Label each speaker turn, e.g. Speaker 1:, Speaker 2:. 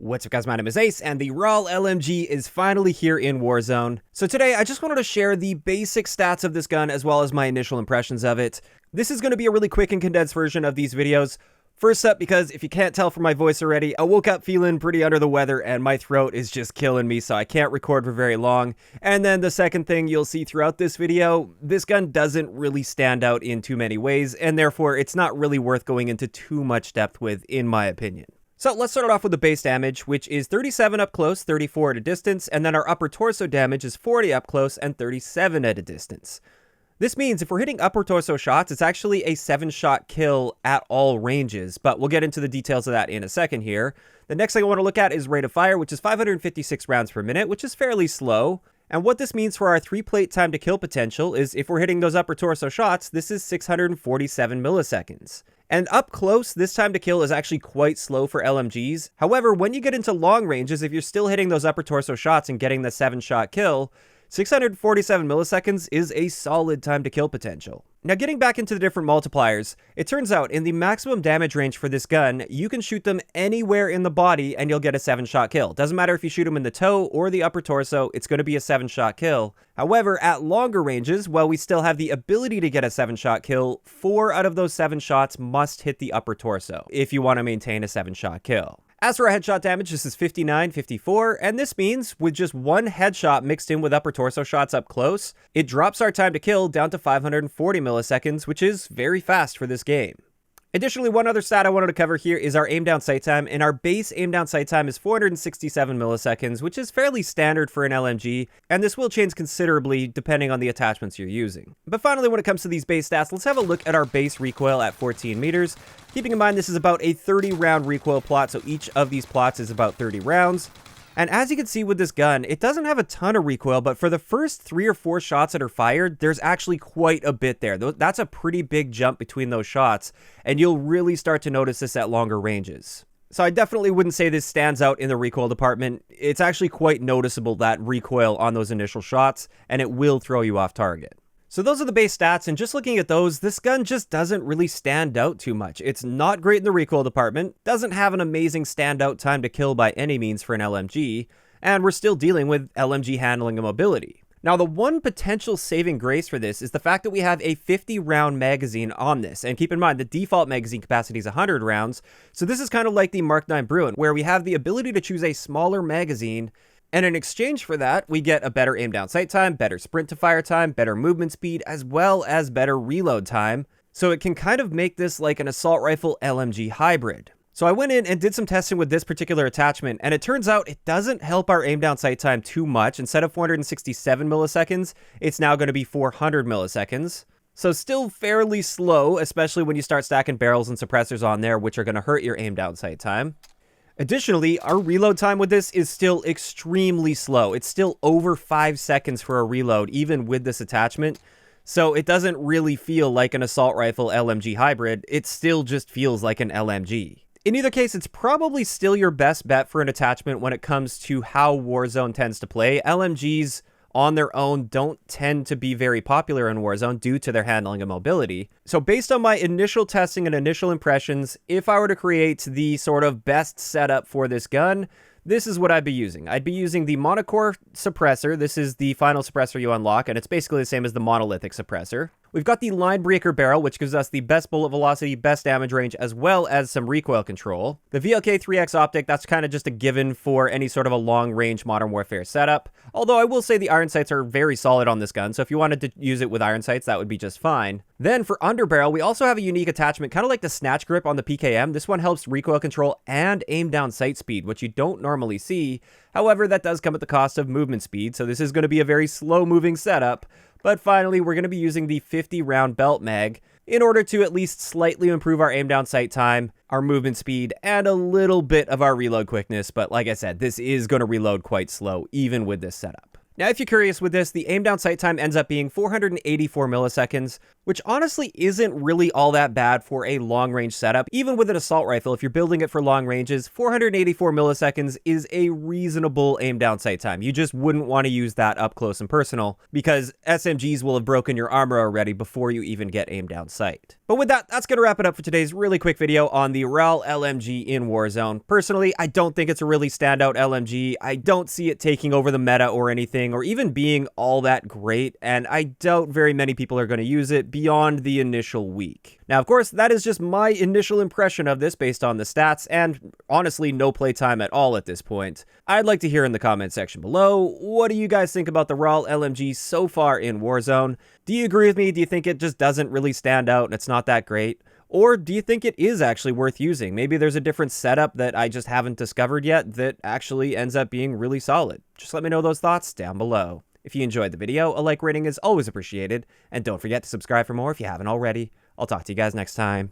Speaker 1: What's up guys, my name is Ace, and the RAAL LMG is finally here in Warzone. So today, I just wanted to share the basic stats of this gun as well as my initial impressions of it. This is going to be a really quick and condensed version of these videos. First up, because if you can't tell from my voice already, I woke up feeling pretty under the weather and my throat is just killing me, so I can't record for very long. And then the second thing you'll see throughout this video, this gun doesn't really stand out in too many ways, and therefore it's not really worth going into too much depth with, in my opinion. So let's start it off with the base damage, which is 37 up close, 34 at a distance, and then our upper torso damage is 40 up close and 37 at a distance. This means if we're hitting upper torso shots, it's actually a 7-shot kill at all ranges, but we'll get into the details of that in a second here. The next thing I want to look at is rate of fire, which is 556 rounds per minute, which is fairly slow. And what this means for our 3-plate time to kill potential is if we're hitting those upper torso shots, this is 647 milliseconds. And up close, this time to kill is actually quite slow for LMGs. However, when you get into long ranges, if you're still hitting those upper torso shots and getting the 7-shot kill, 647 milliseconds is a solid time to kill potential. Now getting back into the different multipliers, it turns out in the maximum damage range for this gun, you can shoot them anywhere in the body and you'll get a 7-shot kill. Doesn't matter if you shoot them in the toe or the upper torso, it's going to be a 7-shot kill. However, at longer ranges, while we still have the ability to get a 7-shot kill, 4 out of those 7 shots must hit the upper torso if you want to maintain a 7-shot kill. As for our headshot damage, this is 59, 54, and this means with just one headshot mixed in with upper torso shots up close, it drops our time to kill down to 540 milliseconds, which is very fast for this game. Additionally, one other stat I wanted to cover here is our aim down sight time, and our base aim down sight time is 467 milliseconds, which is fairly standard for an LMG, and this will change considerably depending on the attachments you're using. But finally, when it comes to these base stats, let's have a look at our base recoil at 14 meters. Keeping in mind this is about a 30-round recoil plot, so each of these plots is about 30 rounds. And as you can see with this gun, it doesn't have a ton of recoil, but for the first 3 or 4 shots that are fired, there's actually quite a bit there. That's a pretty big jump between those shots, and you'll really start to notice this at longer ranges. So I definitely wouldn't say this stands out in the recoil department. It's actually quite noticeable, that recoil on those initial shots, and it will throw you off target. So those are the base stats, and just looking at those, this gun just doesn't really stand out too much. It's not great in the recoil department, doesn't have an amazing standout time to kill by any means for an LMG, and we're still dealing with LMG handling and mobility. Now, the one potential saving grace for this is the fact that we have a 50-round magazine on this, and keep in mind, the default magazine capacity is 100 rounds, so this is kind of like the Mark 9 Bruin, where we have the ability to choose a smaller magazine, and in exchange for that, we get a better aim down sight time, better sprint to fire time, better movement speed, as well as better reload time. So it can kind of make this like an assault rifle LMG hybrid. So I went in and did some testing with this particular attachment, and it turns out it doesn't help our aim down sight time too much. Instead of 467 milliseconds, it's now going to be 400 milliseconds. So still fairly slow, especially when you start stacking barrels and suppressors on there, which are going to hurt your aim down sight time. Additionally, our reload time with this is still extremely slow. It's still over 5 seconds for a reload, even with this attachment. So it doesn't really feel like an assault rifle LMG hybrid. It still just feels like an LMG. In either case, it's probably still your best bet for an attachment when it comes to how Warzone tends to play. LMGs on their own don't tend to be very popular in Warzone due to their handling and mobility. So based on my initial testing and initial impressions, if I were to create the sort of best setup for this gun, this is what I'd be using. I'd be using the monocore suppressor. This is the final suppressor you unlock, and it's basically the same as the monolithic suppressor. We've got the line breaker barrel, which gives us the best bullet velocity, best damage range, as well as some recoil control. The VLK 3X optic, that's kind of just a given for any sort of a long-range Modern Warfare setup. Although I will say the iron sights are very solid on this gun, so if you wanted to use it with iron sights, that would be just fine. Then for underbarrel, we also have a unique attachment, kind of like the snatch grip on the PKM. This one helps recoil control and aim down sight speed, which you don't normally see. However, that does come at the cost of movement speed, so this is going to be a very slow-moving setup. But finally, we're going to be using the 50-round belt mag in order to at least slightly improve our aim down sight time, our movement speed, and a little bit of our reload quickness. But like I said, this is going to reload quite slow, even with this setup. Now, if you're curious with this, the aim down sight time ends up being 484 milliseconds, which honestly isn't really all that bad for a long-range setup. Even with an assault rifle, if you're building it for long ranges, 484 milliseconds is a reasonable aim down sight time. You just wouldn't want to use that up close and personal, because SMGs will have broken your armor already before you even get aim down sight. But with that, that's going to wrap it up for today's really quick video on the RAAL LMG in Warzone. Personally, I don't think it's a really standout LMG. I don't see it taking over the meta or anything, or even being all that great, and I doubt very many people are going to use it beyond the initial week. Now, of course, that is just my initial impression of this based on the stats, and honestly, no playtime at all at this point. I'd like to hear in the comment section below, what do you guys think about the RAAL LMG so far in Warzone? Do you agree with me? Do you think it just doesn't really stand out and it's not that great? Or do you think it is actually worth using? Maybe there's a different setup that I just haven't discovered yet that actually ends up being really solid. Just let me know those thoughts down below. If you enjoyed the video, a like rating is always appreciated, and don't forget to subscribe for more if you haven't already. I'll talk to you guys next time.